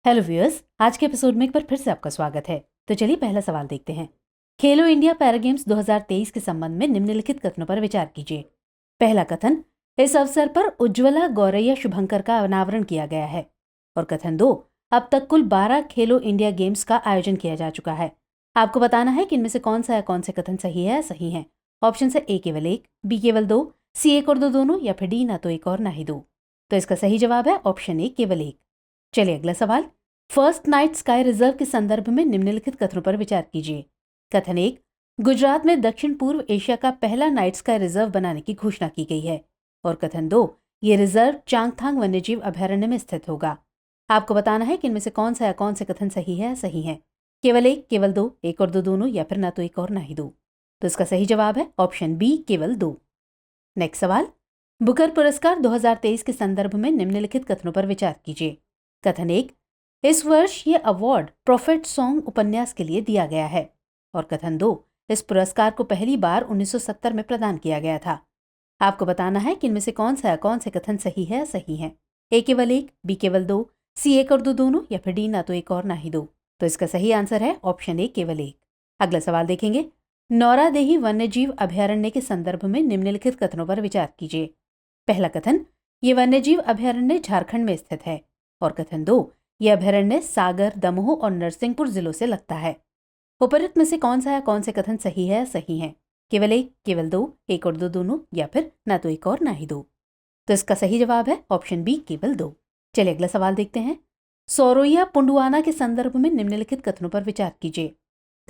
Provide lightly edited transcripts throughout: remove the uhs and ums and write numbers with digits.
Hello viewers, आज के episode में एक बार फिर से आपका स्वागत है। तो चलिए पहला सवाल देखते हैं। खेलो इंडिया पैरा गेम्स 2023 के संबंध में निम्नलिखित कथनों पर विचार कीजिए। पहला कथन, इस अवसर पर उज्ज्वला गौरैया शुभंकर का अनावरण किया गया है। और कथन 2, अब तक कुल 12 खेलो इंडिया गेम्स का आयोजन किया जा चुका है। आपको बताना है कि इनमें से कौन सा या कौन से कथन सही है या सही है। ऑप्शन है ए केवल एक, बी केवल दो, सी एक और दो दोनों, या फिर डी ना तो एक और ना ही दो। तो इसका सही जवाब है ऑप्शन ए केवल एक। चलिए अगला सवाल। फर्स्ट नाइट स्काई रिजर्व के संदर्भ में निम्नलिखित कथनों पर विचार कीजिए। कथन एक, गुजरात में दक्षिण पूर्व एशिया का पहला नाइट स्काई रिजर्व बनाने की घोषणा की गई है। और कथन 2, ये रिजर्व चांगथांग वन्यजीव अभयारण्य में स्थित होगा। आपको बताना है कि इनमें से कौन सा या कौन से कथन सही है या सही है। केवल एक, केवल दो, एक और दो दोनों, या फिर ना तो एक और ना ही दो। तो इसका सही जवाब है ऑप्शन बी केवल दो। नेक्स्ट सवाल। बुकर पुरस्कार 2023 के संदर्भ में निम्नलिखित कथनों पर विचार कीजिए। कथन एक, इस वर्ष ये अवार्ड प्रोफेट सॉन्ग उपन्यास के लिए दिया गया है। और कथन 2, इस पुरस्कार को पहली बार 1970 में प्रदान किया गया था। आपको बताना है कि इनमें से कौन सा या कौन से कथन सही है या सही है। ए केवल एक, बी केवल दो, सी एक और दो दोनों, या फिर डी ना तो एक और ना ही दो। तो इसका सही आंसर है ऑप्शन ए केवल एक। अगला सवाल देखेंगे। नौरादेही वन्यजीव अभयारण्य के संदर्भ में निम्नलिखित कथनों पर विचार कीजिए। पहला कथन, ये वन्यजीव अभयारण्य झारखंड में स्थित है। और कथन 2, यह अभयारण्य सागर, दमोह और नरसिंहपुर जिलों से लगता है। उपरोक्त में से कौन सा या कौन से कथन सही है सही है। केवल एक, केवल दो, एक और दो दोनों, या फिर ना तो एक और ना ही दो। तो इसका सही जवाब है ऑप्शन बी केवल दो। चलिए अगला सवाल देखते हैं। सौरोया पुंडुआना के संदर्भ में निम्नलिखित कथनों पर विचार कीजिए।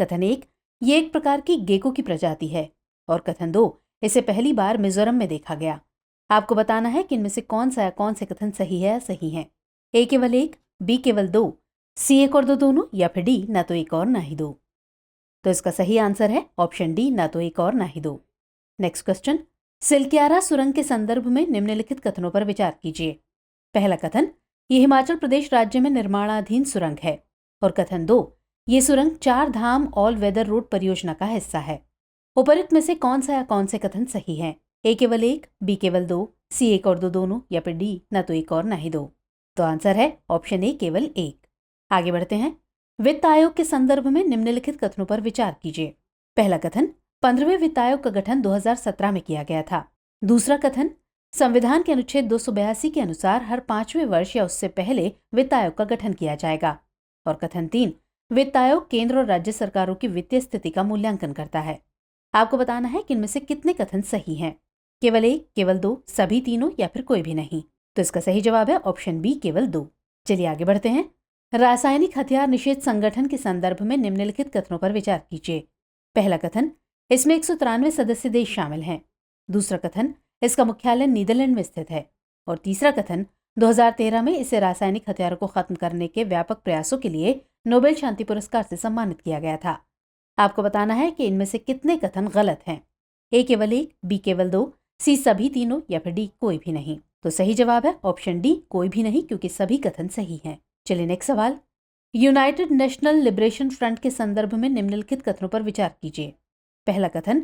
कथन एक, ये एक प्रकार की गेको की प्रजाति है। और कथन 2, इसे पहली बार मिजोरम में देखा गया। आपको बताना है कि इनमें से कौन सा या कौन से कथन सही है या सही है। ए केवल एक, बी केवल दो, सी एक और दो दोनों, या फिर डी ना तो एक और ना ही दो। तो इसका सही आंसर है ऑप्शन डी ना तो एक और ना ही दो। Next question. सिलक्यारा सुरंग के संदर्भ में निम्नलिखित कथनों पर विचार कीजिए। पहला कथन, ये हिमाचल प्रदेश राज्य में निर्माणाधीन सुरंग है। और कथन 2, ये सुरंग 4 धाम ऑल वेदर रोड परियोजना का हिस्सा है। उपरोक्त में से कौन सा या कौन से कथन सही है। ए केवल एक, बी केवल दो, सी एक और दो दोनों, या फिर डी ना तो एक और ना ही दो। तो आंसर है ऑप्शन ए केवल एक। आगे बढ़ते हैं। वित्त आयोग के संदर्भ में निम्नलिखित कथनों पर विचार कीजिए। पहला कथन, 15वें वित्त आयोग का गठन 2017 में किया गया था। दूसरा कथन, संविधान के अनुच्छेद 282 के अनुसार हर 5वें वर्ष या उससे पहले वित्त आयोग का गठन किया जाएगा। और कथन 3, वित्त आयोग केंद्र और राज्य सरकारों की वित्तीय स्थिति का मूल्यांकन करता है। आपको बताना है कि इनमें से कितने कथन सही हैं। केवल एक, केवल दो, सभी तीनों, या फिर कोई भी नहीं। तो इसका सही जवाब है ऑप्शन बी केवल दो। चलिए आगे बढ़ते हैं। रासायनिक हथियार निषेध संगठन के संदर्भ में निम्नलिखित कथनों पर विचार कीजिए। पहला कथन, इसमें 193 सदस्य देश शामिल हैं। दूसरा कथन, इसका मुख्यालय नीदरलैंड में स्थित है। और तीसरा कथन, 2013 में इसे रासायनिक हथियारों को खत्म करने के व्यापक प्रयासों के लिए नोबेल शांति पुरस्कार से सम्मानित किया गया था। आपको बताना है कि इनमें से कितने कथन गलत हैं। ए केवल एक, बी केवल दो, सी सभी तीनों, या फिर डी कोई भी नहीं। तो सही जवाब है ऑप्शन डी कोई भी नहीं, क्योंकि सभी कथन सही हैं। चलिए नेक्स्ट सवाल। यूनाइटेड नेशनल लिबरेशन फ्रंट के संदर्भ में निम्नलिखित कथनों पर विचार कीजिए। पहला कथन,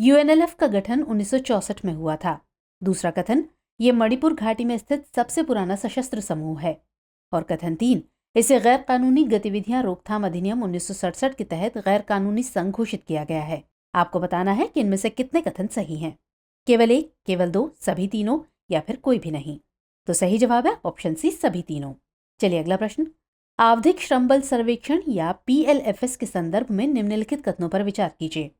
यूएनएलएफ का गठन 1964 में हुआ था। दूसरा कथन, ये मणिपुर घाटी में स्थित सबसे पुराना सशस्त्र समूह है। और कथन 3, इसे गैर कानूनी गतिविधियां रोकथाम अधिनियम 1967 के तहत गैर कानूनी संघ घोषित किया गया है। आपको बताना है कि इनमें से कितने कथन सही हैं। केवल एक, केवल दो, सभी तीनों, या फिर कोई भी नहीं। तो सही जवाब है ऑप्शन सी सभी तीनों। चलिए अगला प्रश्न। आवधिक श्रम बल सर्वेक्षण या पीएलएफएस के संदर्भ में निम्नलिखित कथनों पर विचार कीजिए।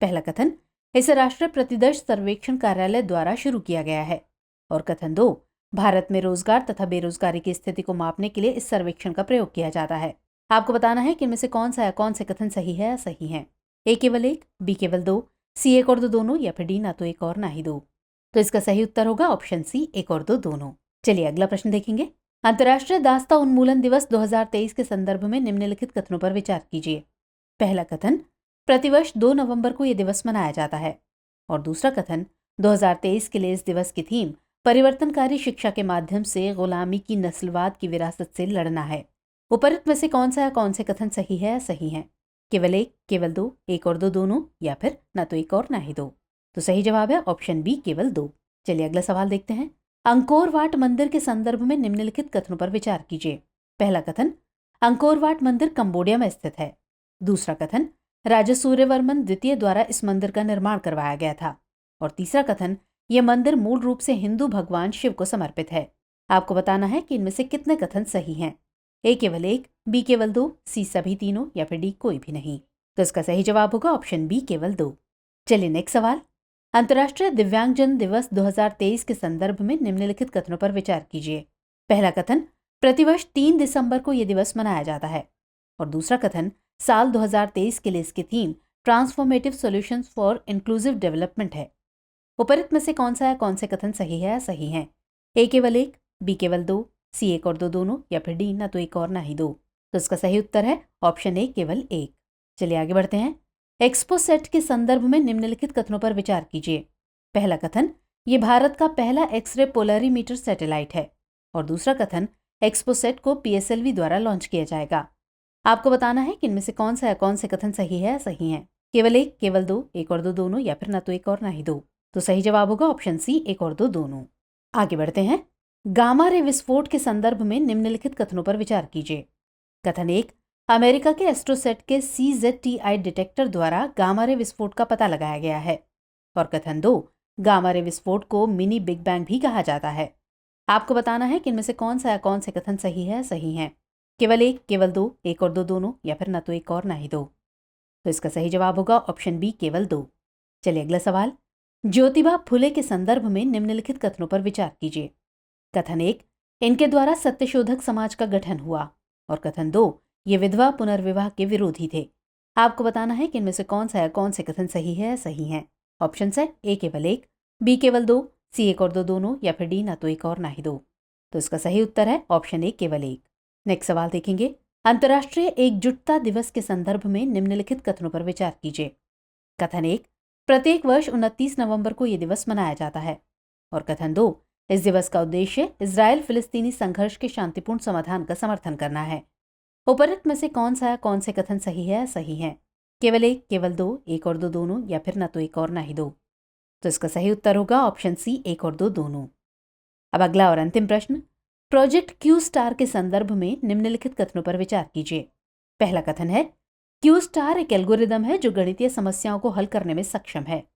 पहला कथन, इसे राष्ट्रीय प्रतिदर्श सर्वेक्षण कार्यालय द्वारा शुरू किया गया है। और कथन 2, भारत में रोजगार तथा बेरोजगारी की स्थिति को मापने के लिए इस सर्वेक्षण का प्रयोग किया जाता है। आपको बताना है कि इनमें से कौन सा या कौन से कथन सही है या सही है। ए केवल एक, बी केवल दो, सी एक और दो दोनों, या फिर डी ना तो एक और ना ही दो। तो इसका सही उत्तर होगा ऑप्शन सी एक और दो दोनों। चलिए अगला प्रश्न देखेंगे। अंतर्राष्ट्रीय दास्ता उन्मूलन दिवस 2023 के संदर्भ में निम्नलिखित कथनों पर विचार कीजिए। पहला कथन, प्रतिवर्ष 2 नवंबर को यह दिवस मनाया जाता है। और दूसरा कथन, 2023 के लिए इस दिवस की थीम परिवर्तनकारी शिक्षा के माध्यम से गुलामी की नस्लवाद की विरासत से लड़ना है। उपरोक्त में से कौन सा या कौन से कथन सही है या सही है। केवल एक, केवल दो, एक और दो दोनों, या फिर ना तो एक और ना ही दो। तो सही जवाब है ऑप्शन बी केवल दो। चलिए अगला सवाल देखते हैं। अंकोर वाट मंदिर के संदर्भ में निम्नलिखित कथनों पर विचार कीजिए। पहला कथन, अंकोरवाट मंदिर कंबोडिया में स्थित है। दूसरा कथन, राजा सूर्यवर्मन द्वितीय द्वारा इस मंदिर का निर्माण करवाया गया था। और तीसरा कथन, यह मंदिर मूल रूप से हिंदू भगवान शिव को समर्पित है। आपको बताना है कि इनमें से कितने कथन सही हैं। ए केवल एक, बी केवल दो, सी सभी तीनों या फिर डी कोई भी नहीं। तो इसका सही जवाब होगा ऑप्शन बी केवल दो। चलिए नेक्स्ट सवाल। अंतर्राष्ट्रीय दिव्यांगजन दिवस 2023 के संदर्भ में निम्नलिखित कथनों पर विचार कीजिए। पहला कथन, प्रतिवर्ष 3 दिसंबर को यह दिवस मनाया जाता है। और दूसरा कथन, साल 2023 के लिए इसकी theme transformative solutions for inclusive development है। उपरोक्त में से कौन सा या कौन से कथन सही है या सही हैं? ए केवल एक, बी केवल दो, सी एक और दो दोनों या फिर डी ना तो एक और ना ही दो। तो इसका सही उत्तर है ऑप्शन ए केवल एक। चलिए आगे बढ़ते हैं। एक्सपो सेट के संदर्भ में निम्नलिखित कथनों पर विचार कीजिए। पहला कथन, ये भारत का पहला एक्सरे पोलरीमीटर सैटेलाइट है। और दूसरा कथन, एक्सपो सेट को पीएसएलवी द्वारा लॉन्च किया जाएगा। आपको बताना है कि इनमें से कौन सा या कौन से कथन सही है या सही हैं। केवल एक, केवल दो, एक और दो दोनों या फिर ना तो एक और ना ही दो। तो सही जवाब होगा ऑप्शन सी, एक और दो दोनों। आगे बढ़ते हैं। गामा रे विस्फोट के संदर्भ में निम्नलिखित कथनों पर विचार कीजिए। कथन एक, अमेरिका के एस्ट्रोसेट के CZTI डिटेक्टर द्वारा गामा रे विस्फोट का पता लगाया गया है। और कथन दो, गामा रे विस्फोट को मिनी बिग बैंग भी कहा जाता है। आपको बताना है कि इनमें से कौन सा या कौन से कथन सही है सही हैं। केवल एक, केवल दो, एक और दो दोनों या फिर ना तो एक और ना ही दो। तो इसका सही जवाब होगा ऑप्शन बी केवल दो। चलिए अगला सवाल। ज्योतिबा फुले के संदर्भ में निम्नलिखित कथनों पर विचार कीजिए। कथन एक, इनके द्वारा सत्यशोधक समाज का गठन हुआ। और कथन दो, ये विधवा पुनर्विवाह के विरोधी थे। आपको बताना है कि इनमें से कौन सा या कौन से कथन सही है या सही हैं। ऑप्शन है ए केवल एक, बी केवल दो, सी एक और दो दोनों या फिर डी ना तो एक और ना ही दो। तो इसका सही उत्तर है ऑप्शन ए केवल एक। नेक्स्ट सवाल देखेंगे। अंतर्राष्ट्रीय एकजुटता दिवस के संदर्भ में निम्नलिखित कथनों पर विचार कीजिए। कथन एक, प्रत्येक वर्ष 29 नवंबर को यह दिवस मनाया जाता है। और कथन दो, इस दिवस का उद्देश्य इजराइल फिलिस्तीनी संघर्ष के शांतिपूर्ण समाधान का समर्थन करना है। उपरोक्त में से कौन सा या कौन से कथन सही है या सही हैं? केवल एक, केवल दो, एक और दो दोनों या फिर ना तो एक और ना ही दो। तो इसका सही उत्तर होगा ऑप्शन सी, एक और दो दोनों। अब अगला और अंतिम प्रश्न। प्रोजेक्ट क्यू स्टार के संदर्भ में निम्नलिखित कथनों पर विचार कीजिए। पहला कथन है, क्यू स्टार एक एल्गोरिदम है जो गणितीय समस्याओं को हल करने में सक्षम है।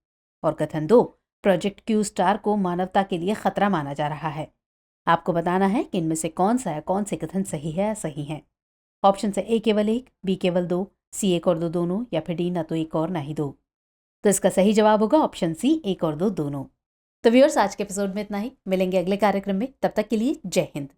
और कथन दो, प्रोजेक्ट क्यू स्टार को मानवता के लिए खतरा माना जा रहा है। आपको बताना है कि इनमें से कौन सा या कौन से कथन सही है या सही हैं। ऑप्शन है ए केवल एक, बी केवल दो, सी एक और दो दोनों या फिर डी ना तो एक और ना ही दो। तो इसका सही जवाब होगा ऑप्शन सी, एक और दो दोनों। तो व्यूअर्स, आज के एपिसोड में इतना ही। मिलेंगे अगले कार्यक्रम में, तब तक के लिए जय हिंद।